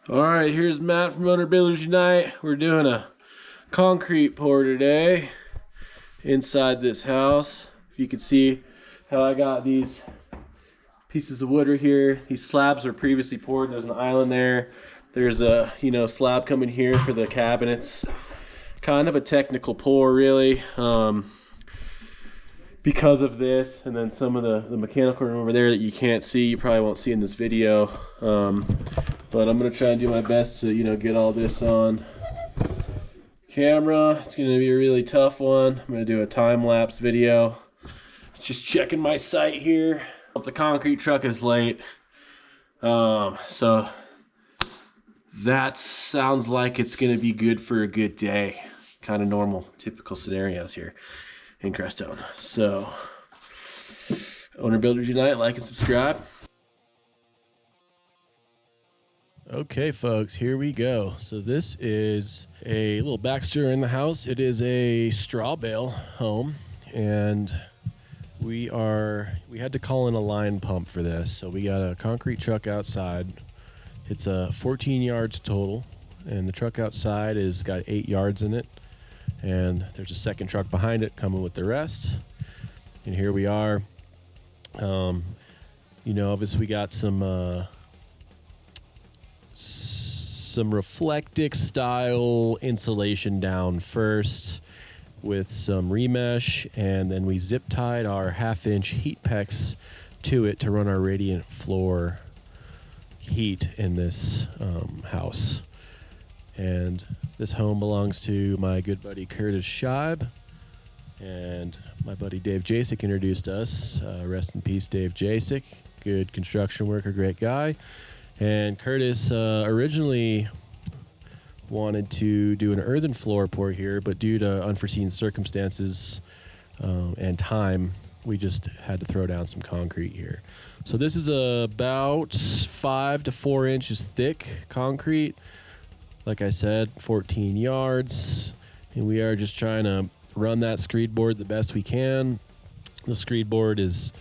All right, here's Matt from Owner Builders Unite. We're doing a concrete pour today inside this house. If you can see how I got these pieces of wood right here. These slabs were previously poured. There's an island there. There's a slab coming here for the cabinets. Kind of a technical pour, really, because of this, and then some of the mechanical room over there that you can't see. You probably won't see in this video. But I'm gonna try and do my best to get all this on camera. It's gonna be a really tough one. I'm gonna do a time-lapse video. Just checking my site here. The concrete truck is late, so that sounds like it's gonna be good for a good day. Kind of normal, typical scenarios here in Crestone. So Owner Builders Unite, like and subscribe. Okay, folks, here we go. So this is a little backstory in the house. It is a Strawbale home, and we had to call in a line pump for this. So we got a concrete truck outside. It's 14 yards total, and the truck outside is got 8 yards in it. And there's a second truck behind it coming with the rest. And here we are. Obviously we got some reflectic style insulation down first with some remesh, and then we zip tied our 1/2-inch heat pex to it to run our radiant floor heat in this house. And this home belongs to my good buddy Curtis Scheib, and my buddy Dave Jasek introduced us. Rest in peace, Dave Jasek. Good construction worker, great guy. And Curtis originally wanted to do an earthen floor pour here, but due to unforeseen circumstances and time, we just had to throw down some concrete here. So this is about 5 to 4 inches thick concrete. Like I said, 14 yards, and we are just trying to run that screed board the best we can. The screed board is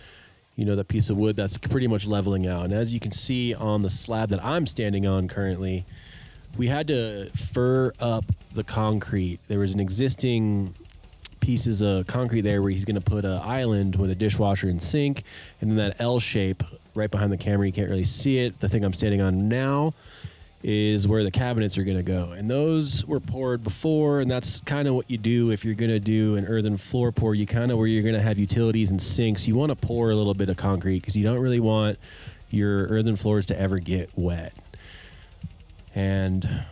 that piece of wood that's pretty much leveling out. And as you can see on the slab that I'm standing on currently, we had to fur up the concrete. There was an existing pieces of concrete there where he's going to put an island with a dishwasher and sink, and then that L shape right behind the camera, you can't really see it. The thing I'm standing on now is where the cabinets are going to go. And those were poured before, and that's kind of what you do if you're going to do an earthen floor pour. Where you're going to have utilities and sinks, you want to pour a little bit of concrete because you don't really want your earthen floors to ever get wet. And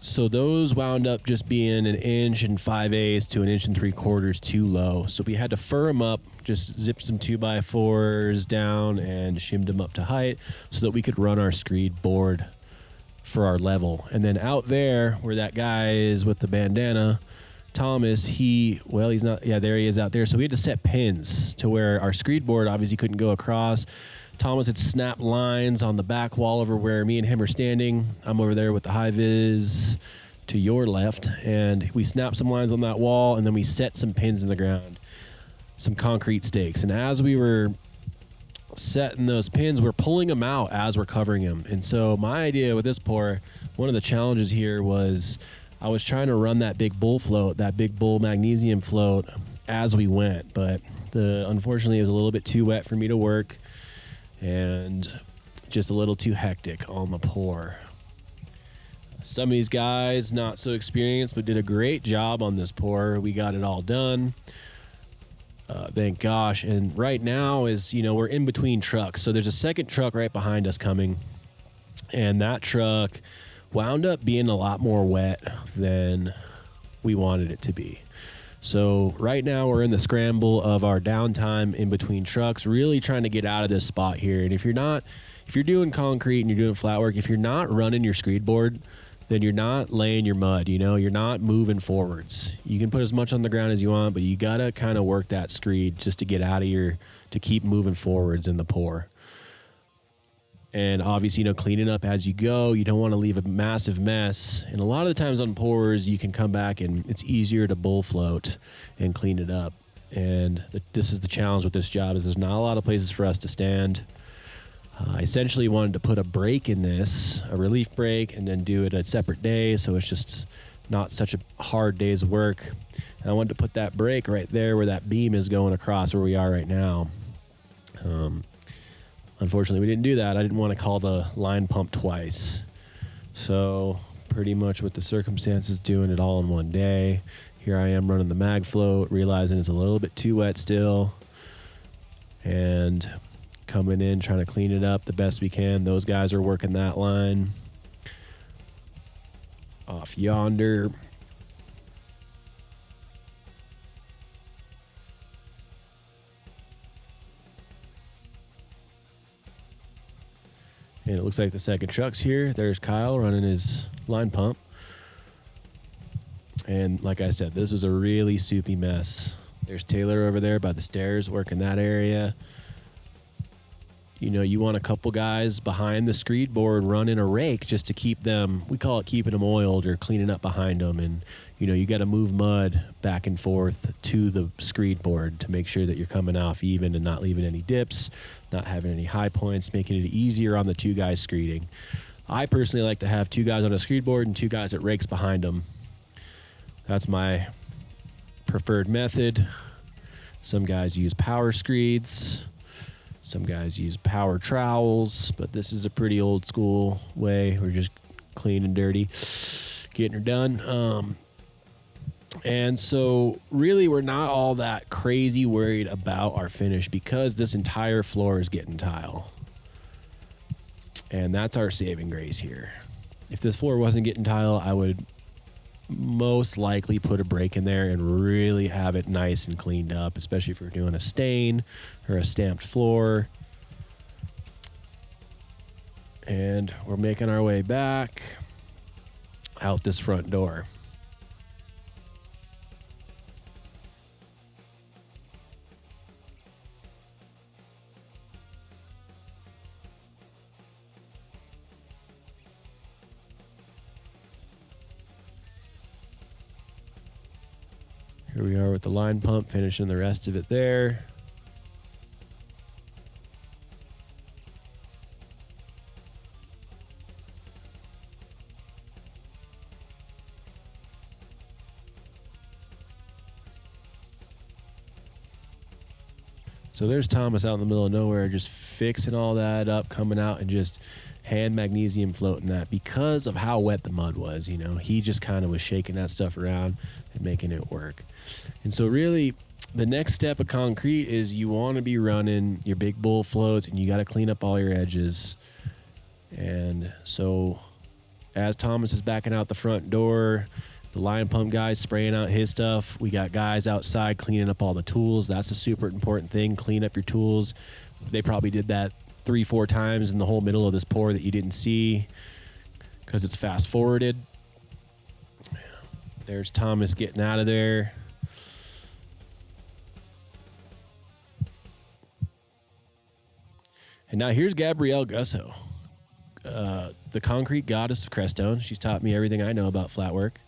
so those wound up just being 1 5/8 to 1 3/4 too low. So we had to fur them up, just zip some 2x4s down and shimmed them up to height so that we could run our screed board for our level. And then out there where that guy is with the bandana, Thomas, he's not, there he is out there. So we had to set pins to where our screed board obviously couldn't go across. Thomas had snapped lines on the back wall over where me and him are standing. I'm over there with the high vis to your left, and we snapped some lines on that wall, and then we set some pins in the ground, some concrete stakes. And as we were setting those pins, we're pulling them out as we're covering them. And so my idea with this pour, one of the challenges here was I was trying to run that big bull float, that big bull magnesium float as we went, but unfortunately it was a little bit too wet for me to work and just a little too hectic on the pour. Some of these guys not so experienced but did a great job on this pour. We got it all done. Thank gosh. And right now is, we're in between trucks. So there's a second truck right behind us coming, and that truck wound up being a lot more wet than we wanted it to be. So right now we're in the scramble of our downtime in between trucks, really trying to get out of this spot here. And if you're doing concrete and you're doing flat work, if you're not running your screed board, then you're not laying your mud, you're not moving forwards. You can put as much on the ground as you want, but you gotta kind of work that screed just to get out of to keep moving forwards in the pour. And obviously, cleaning up as you go. You don't want to leave a massive mess. And a lot of the times on pours, you can come back and it's easier to bull float and clean it up. And this is the challenge with this job, is there's not a lot of places for us to stand. I essentially wanted to put a break in this, a relief break, and then do it a separate day, so it's just not such a hard day's work. And I wanted to put that break right there where that beam is going across where we are right now. Unfortunately, we didn't do that. I didn't want to call the line pump twice. So pretty much with the circumstances, doing it all in one day. Here I am running the mag float, realizing it's a little bit too wet still, and coming in, trying to clean it up the best we can. Those guys are working that line off yonder. And it looks like the second truck's here. There's Kyle running his line pump. And like I said, this was a really soupy mess. There's Taylor over there by the stairs working that area. You know, you want a couple guys behind the screed board running a rake just to keep them, we call it keeping them oiled or cleaning up behind them. And, you know, you got to move mud back and forth to the screed board to make sure that you're coming off even and not leaving any dips, not having any high points, making it easier on the two guys screeding. I personally like to have two guys on a screed board and two guys at rakes behind them. That's my preferred method. Some guys use power screeds. Some guys use power trowels, but this is a pretty old school way. We're just clean and dirty, getting her done. And so really we're not all that crazy worried about our finish because this entire floor is getting tile. And that's our saving grace here. If this floor wasn't getting tile, I would most likely put a break in there and really have it nice and cleaned up, especially if we're doing a stain or a stamped floor. And we're making our way back out this front door. Here we are with the line pump, finishing the rest of it there. So there's Thomas out in the middle of nowhere just fixing all that up, coming out and just hand magnesium floating that because of how wet the mud was. You know, he just kind of was shaking that stuff around and making it work. And so really the next step of concrete is you want to be running your big bull floats and you got to clean up all your edges. And so as Thomas is backing out the front door, the line pump guy's spraying out his stuff. We got guys outside cleaning up all the tools. That's a super important thing. Clean up your tools. They probably did that 3-4 times in the whole middle of this pour that you didn't see because it's fast forwarded. There's Thomas getting out of there. And now here's Gabrielle Gusso, the concrete goddess of Crestone. She's taught me everything I know about flat work.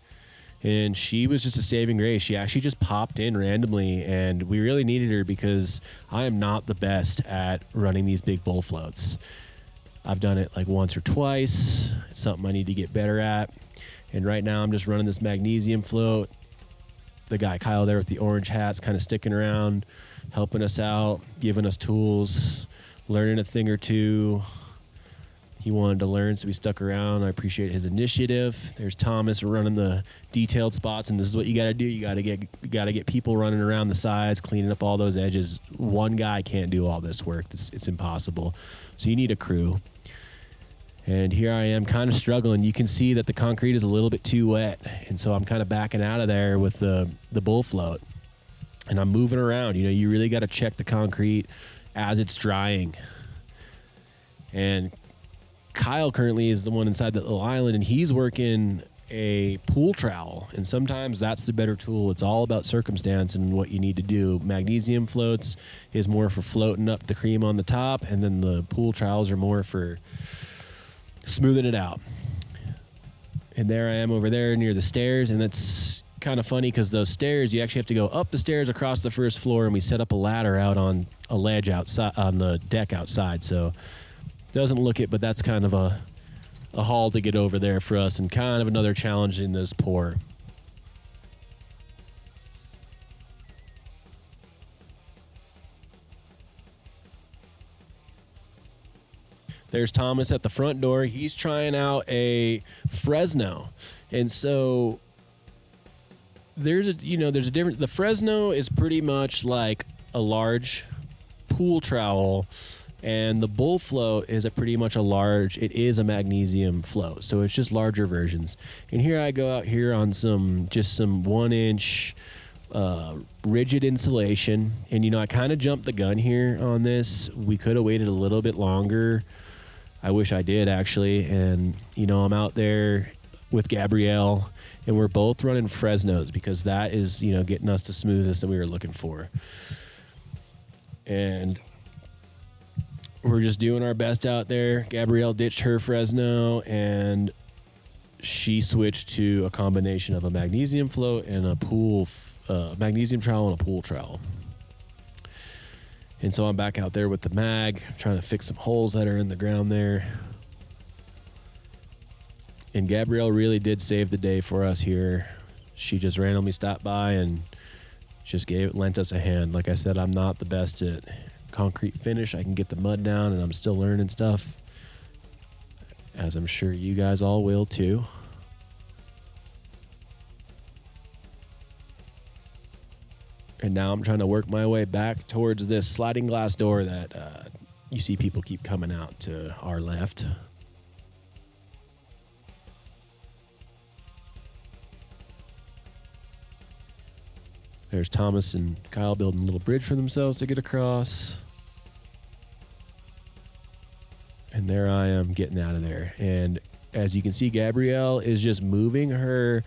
And she was just a saving grace. She actually just popped in randomly, and we really needed her because I am not the best at running these big bull floats. I've done it like once or twice. It's something I need to get better at. And right now I'm just running this magnesium float. The guy Kyle there with the orange hat's kind of sticking around, helping us out, giving us tools, learning a thing or two. He wanted to learn, so he stuck around. I appreciate his initiative. There's Thomas running the detailed spots, and this is what you got to do. You got to get people running around the sides, cleaning up all those edges. One guy can't do all this work. It's impossible. So you need a crew. And here I am kind of struggling. You can see that the concrete is a little bit too wet, and so I'm kind of backing out of there with the bull float. And I'm moving around. You know, you really got to check the concrete as it's drying. And Kyle currently is the one inside that little island, and he's working a pool trowel. And sometimes that's the better tool. It's all about circumstance and what you need to do. Magnesium floats is more for floating up the cream on the top, and then the pool trowels are more for smoothing it out. And there I am over there near the stairs, and that's kind of funny because those stairs, you actually have to go up the stairs across the first floor, and we set up a ladder out on a ledge outside on the deck outside. So Doesn't look it, but that's kind of a haul to get over there for us, and kind of another challenge in this pour. There's Thomas at the front door. He's trying out a Fresno. And so there's a different, the Fresno is pretty much like a large pool trowel, and the bull float is it is a magnesium float. So it's just larger versions. And here I go out here on some 1-inch rigid insulation. And, I kind of jumped the gun here on this. We could have waited a little bit longer. I wish I did, actually. And, I'm out there with Gabrielle, and we're both running Fresnos because that is, getting us the smoothest that we were looking for. And we're just doing our best out there. Gabrielle ditched her Fresno, and she switched to a combination of a magnesium float and a magnesium trowel and a pool trowel. And so I'm back out there with the mag, trying to fix some holes that are in the ground there. And Gabrielle really did save the day for us here. She just randomly stopped by and just lent us a hand. Like I said, I'm not the best at concrete finish. I can get the mud down, and I'm still learning stuff, as I'm sure you guys all will too. And now I'm trying to work my way back towards this sliding glass door that you see people keep coming out to our left. There's Thomas and Kyle building a little bridge for themselves to get across. And there I am getting out of there. And as you can see, Gabrielle is just moving her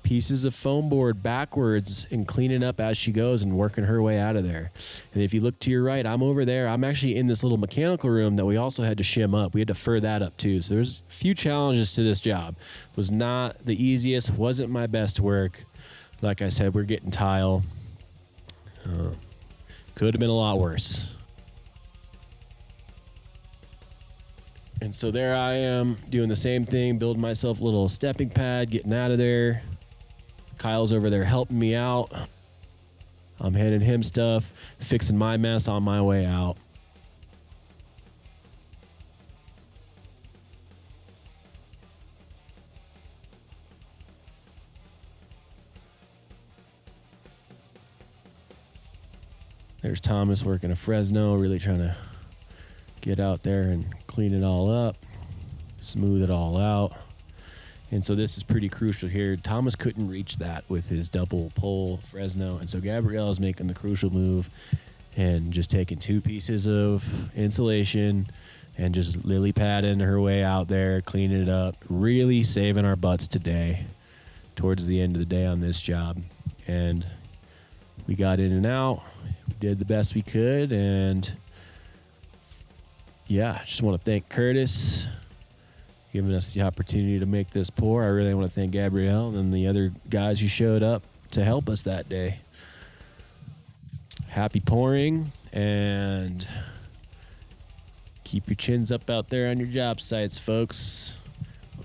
pieces of foam board backwards and cleaning up as she goes and working her way out of there. And if you look to your right, I'm over there. I'm actually in this little mechanical room that we also had to shim up. We had to fur that up too. So there's a few challenges to this job. It was not the easiest, wasn't my best work. Like I said, we're getting tile. Could have been a lot worse. And so there I am doing the same thing, building myself a little stepping pad, getting out of there. Kyle's over there helping me out. I'm handing him stuff, fixing my mess on my way out. There's Thomas working a Fresno, really trying to get out there and clean it all up, smooth it all out. And so this is pretty crucial here. Thomas couldn't reach that with his double pole Fresno. And so Gabrielle is making the crucial move and just taking 2 pieces of insulation and just lily padding her way out there, cleaning it up, really saving our butts today towards the end of the day on this job. And we got in and out. We did the best we could. And yeah, I just want to thank Curtis giving us the opportunity to make this pour. I really want to thank Gabrielle and the other guys who showed up to help us that day. Happy pouring, and keep your chins up out there on your job sites, folks.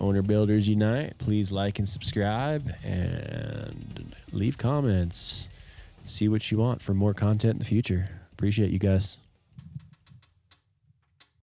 Owner Builders Unite. Please like and subscribe and leave comments. See what you want for more content in the future. Appreciate you guys.